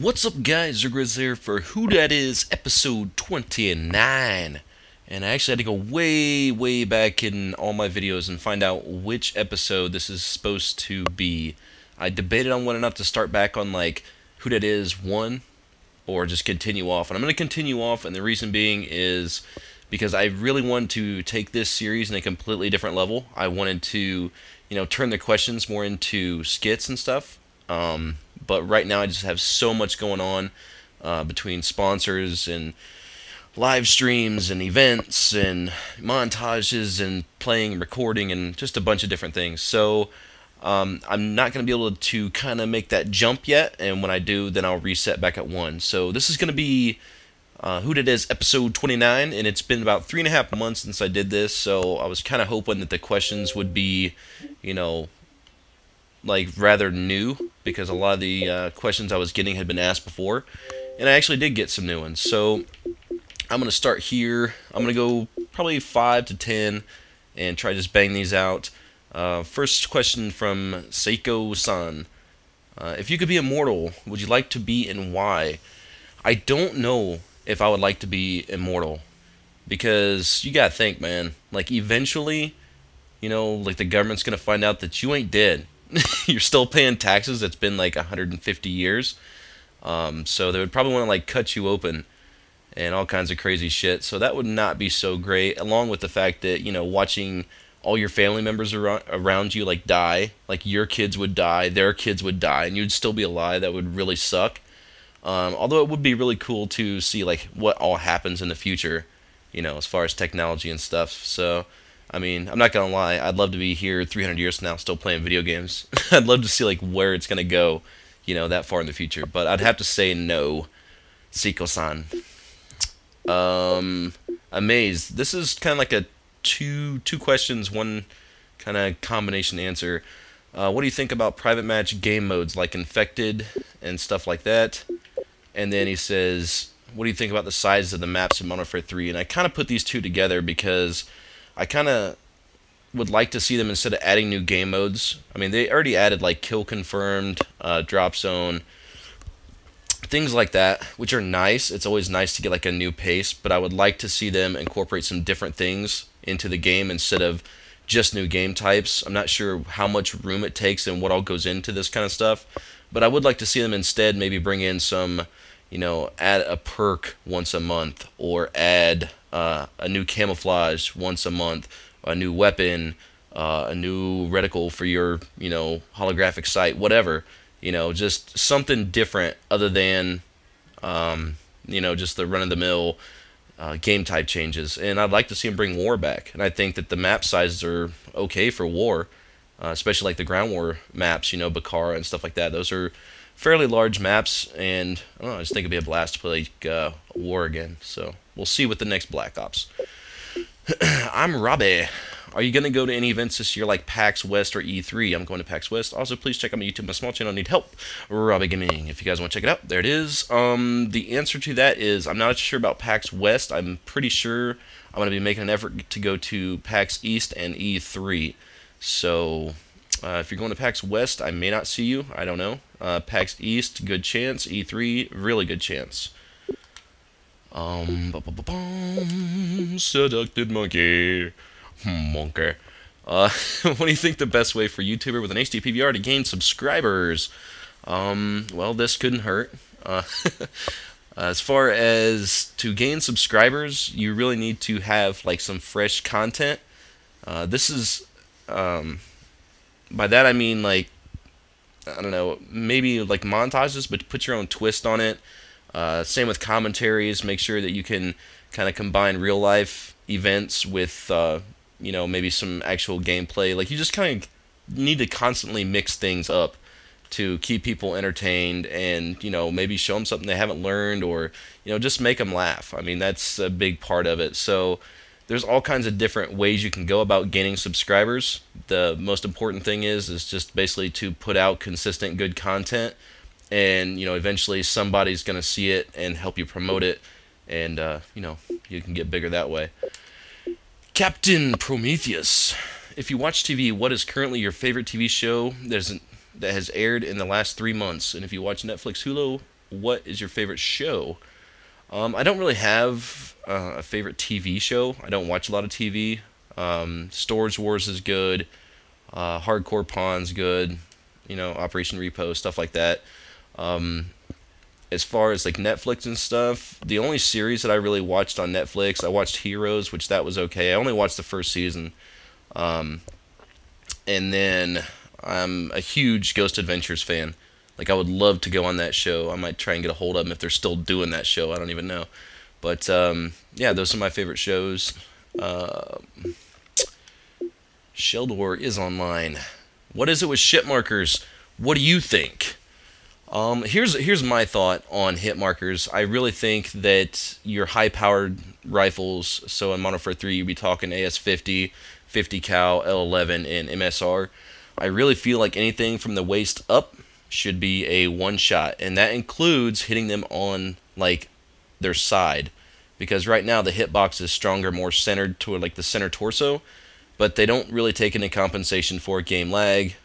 What's up, guys? zzirGrizz here for Who Dat Is episode 29. And I actually had to go way back in all my videos and find out which episode this is supposed to be. I debated on whether or not to start back on like Who Dat Is 1 or just continue off. And I'm going to continue off, and the reason being is because I really wanted to take this series in a completely different level. I wanted to, turn the questions more into skits and stuff. But right now I just have so much going on between sponsors and live streams and events and montages and playing and recording and just a bunch of different things. So I'm not going to be able to kind of make that jump yet, and when I do, then I'll reset back at 1. So this is going to be Who Dat Is episode 29, and it's been about 3.5 months since I did this, so I was kind of hoping that the questions would be, like rather new, because a lot of the questions I was getting had been asked before, and I actually did get some new ones. So I'm going to start here. I'm going to go probably 5 to 10 and try to just bang these out. First question from Seiko-san. If you could be immortal, would you like to be, and why? I don't know if I would like to be immortal, because you gotta think, man, like eventually, like the government's gonna find out that you ain't dead. You're still paying taxes. It's been like 150 years. So they would probably want to like cut you open and all kinds of crazy shit. So that would not be so great, along with the fact that, watching all your family members around you like die, like your kids would die, their kids would die, and you'd still be alive. That would really suck. Although it would be really cool to see like what all happens in the future, as far as technology and stuff. So I mean, I'm not gonna lie, I'd love to be here 300 years from now still playing video games. I'd love to see like where it's gonna go, that far in the future. But I'd have to say no, Seiko-san. Amazed. This is kind of like a two questions, one kind of combination answer. What do you think about private match game modes like Infected and stuff like that? And then he says, what do you think about the size of the maps in Modern Warfare 3? And I kind of put these two together because I kind of would like to see them, instead of adding new game modes. I mean, they already added like Kill Confirmed, Drop Zone, things like that, which are nice. It's always nice to get like a new pace, but I would like to see them incorporate some different things into the game instead of just new game types. I'm not sure how much room it takes and what all goes into this kind of stuff, but I would like to see them instead maybe bring in some, add a perk once a month, or add a new camouflage once a month, a new weapon, a new reticle for your, holographic sight, whatever. Just something different other than, just the run-of-the-mill game type changes. And I'd like to see them bring war back. And I think that the map sizes are okay for war, especially like the ground war maps, Bakara and stuff like that. Those are fairly large maps, and I don't know, I just think it'd be a blast to play like, war again. So we'll see with the next Black Ops. I'm Robbie. Are you going to go to any events this year like PAX West or E3? I'm going to PAX West. Also, please check out my YouTube, my small channel, Need Help, Robbie Gaming. If you guys want to check it out, there it is. The answer to that is I'm not sure about PAX West. I'm pretty sure I'm going to be making an effort to go to PAX East and E3. So if you're going to PAX West, I may not see you. I don't know. PAX East, good chance. E3, really good chance. Seducted monkey. Monkey. What do you think the best way for a YouTuber with an HD PVR to gain subscribers? Well, this couldn't hurt. As far as to gain subscribers, you really need to have like some fresh content. This is, by that I mean like, I don't know, maybe like montages, but put your own twist on it. Same with commentaries. Make sure that you can kind of combine real life events with, maybe some actual gameplay. Like, you just kind of need to constantly mix things up to keep people entertained, and, maybe show them something they haven't learned, or, just make them laugh. I mean, that's a big part of it. So there's all kinds of different ways you can go about gaining subscribers. The most important thing is just basically to put out consistent good content, and eventually somebody's going to see it and help you promote it, and you can get bigger that way. Captain Prometheus, if you watch TV, what is currently your favorite TV show that has aired in the last 3 months? And if you watch Netflix, Hulu, what is your favorite show? I don't really have a favorite TV show. I don't watch a lot of TV. Storage Wars is good. Hardcore Pawn's good. You know, Operation Repo, stuff like that. As far as like Netflix and stuff, the only series that I really watched on Netflix, I watched Heroes, which that was okay. I only watched the first season. And then I'm a huge Ghost Adventures fan. Like, I would love to go on that show. I might try and get a hold of them if they're still doing that show. I don't even know. But, yeah, those are my favorite shows. Sheldor is online. What is it with Hitmarkers? What do you think? Here's my thought on Hitmarkers. I really think that your high-powered rifles, so in Modern Warfare 3 you'd be talking AS-50, 50 cal, L11, and MSR. I really feel like anything from the waist up should be a one-shot, and that includes hitting them on like their side, because right now the hitbox is stronger, more centered toward like the center torso, but they don't really take into compensation for game lag,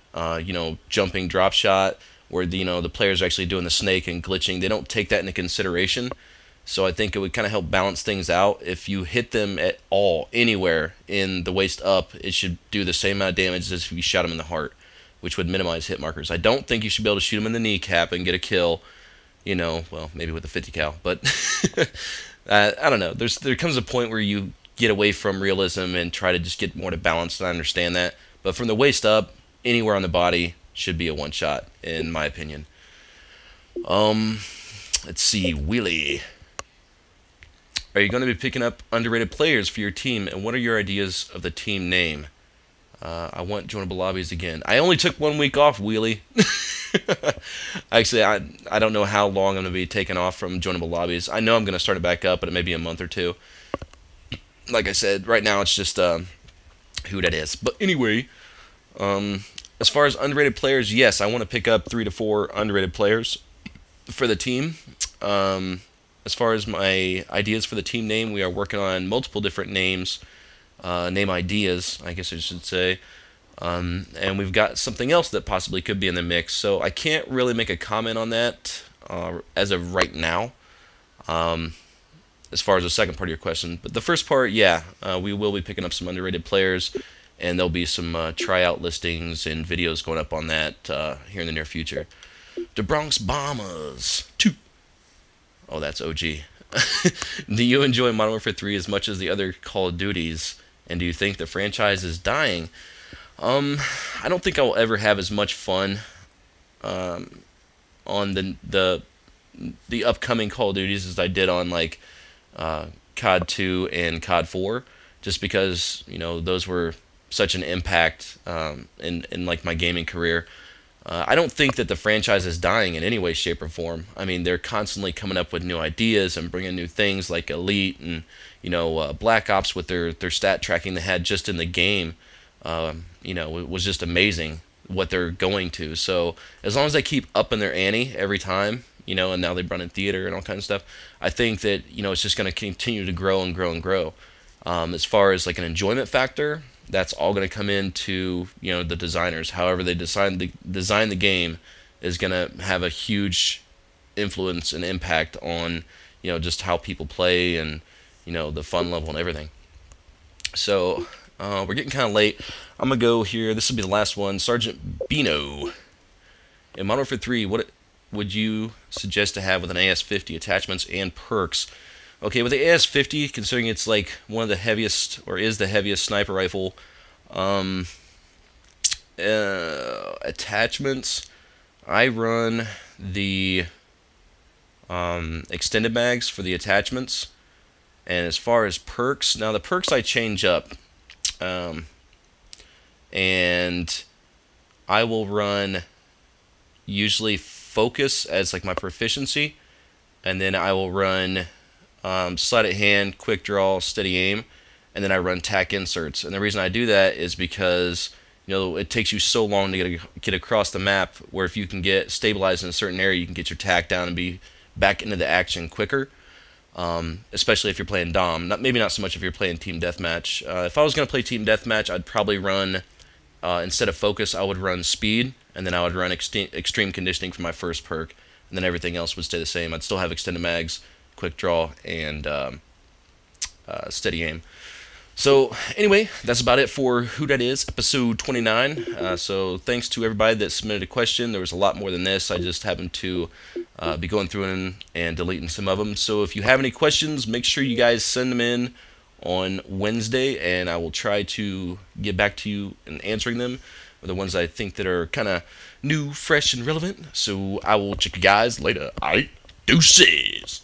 you know, jumping drop shot, where the, you know, the players are actually doing the snake and glitching. They don't take that into consideration. So I think it would kind of help balance things out. If you hit them at all, anywhere in the waist up, it should do the same amount of damage as if you shot them in the heart, which would minimize hit markers. I don't think you should be able to shoot them in the kneecap and get a kill, you know, well, maybe with a 50 cal, but I don't know. There comes a point where you get away from realism and try to just get more to balance, and I understand that. But from the waist up, anywhere on the body should be a one shot, in my opinion. Let's see, Willie. Are you going to be picking up underrated players for your team, and what are your ideas of the team name? I want joinable lobbies again. I only took 1 week off, Wheelie. Actually, I don't know how long I'm going to be taking off from joinable lobbies. I know I'm going to start it back up, but it may be a month or two. Like I said, right now it's just who that is. But anyway, as far as underrated players, yes, I want to pick up 3 to 4 underrated players for the team. As far as my ideas for the team name, we are working on multiple different names, name ideas, I guess I should say. And we've got something else that possibly could be in the mix, so I can't really make a comment on that as of right now, as far as the second part of your question. But the first part, yeah, we will be picking up some underrated players, and there'll be some tryout listings and videos going up on that here in the near future. The Bronx Bombers 2. Oh, that's OG. Do you enjoy Modern Warfare 3 as much as the other Call of Duties, and do you think the franchise is dying? I don't think I will ever have as much fun on the upcoming Call of Duties as I did on like COD 2 and COD 4, just because, you know, those were such an impact in like my gaming career. I don't think that the franchise is dying in any way, shape, or form. I mean, they're constantly coming up with new ideas and bringing new things like Elite and, you know, Black Ops with their stat tracking they had just in the game. You know, it was just amazing what they're going to. So as long as they keep upping their ante every time, you know, and now they run in theater and all kinds of stuff, I think that, you know, it's just going to continue to grow and grow and grow. As far as like an enjoyment factor, that's all going to come into, you know, the designers. However they design the game is going to have a huge influence and impact on, you know, just how people play and, you know, the fun level and everything. So we're getting kind of late. I'm going to go here. This will be the last one. Sergeant Bino. In Modern Warfare 3, what would you suggest to have with an AS-50 attachments and perks? Okay, with the AS-50, considering it's like one of the heaviest, or is the heaviest sniper rifle, attachments, I run the extended mags for the attachments. And as far as perks, now the perks I change up. And I will run usually focus as like my proficiency, and then I will run sleight of hand, quick draw, steady aim, and then I run tack inserts. And the reason I do that is because, you know, it takes you so long to get across the map, where if you can get stabilized in a certain area, you can get your tack down and be back into the action quicker. Especially if you're playing Dom. Maybe not so much if you're playing Team Deathmatch. If I was going to play Team Deathmatch, I'd probably run, instead of focus, I would run speed, and then I would run extreme conditioning for my first perk. and then everything else would stay the same. I'd still have extended mags, quick draw, and steady aim. So anyway, that's about it for Who Dat Is, episode 29. So thanks to everybody that submitted a question. There was a lot more than this. I just happened to be going through and deleting some of them. So if you have any questions, make sure you guys send them in on Wednesday, and I will try to get back to you in answering them. The ones I think that are kind of new, fresh, and relevant. So I will check you guys later. Alright, deuces.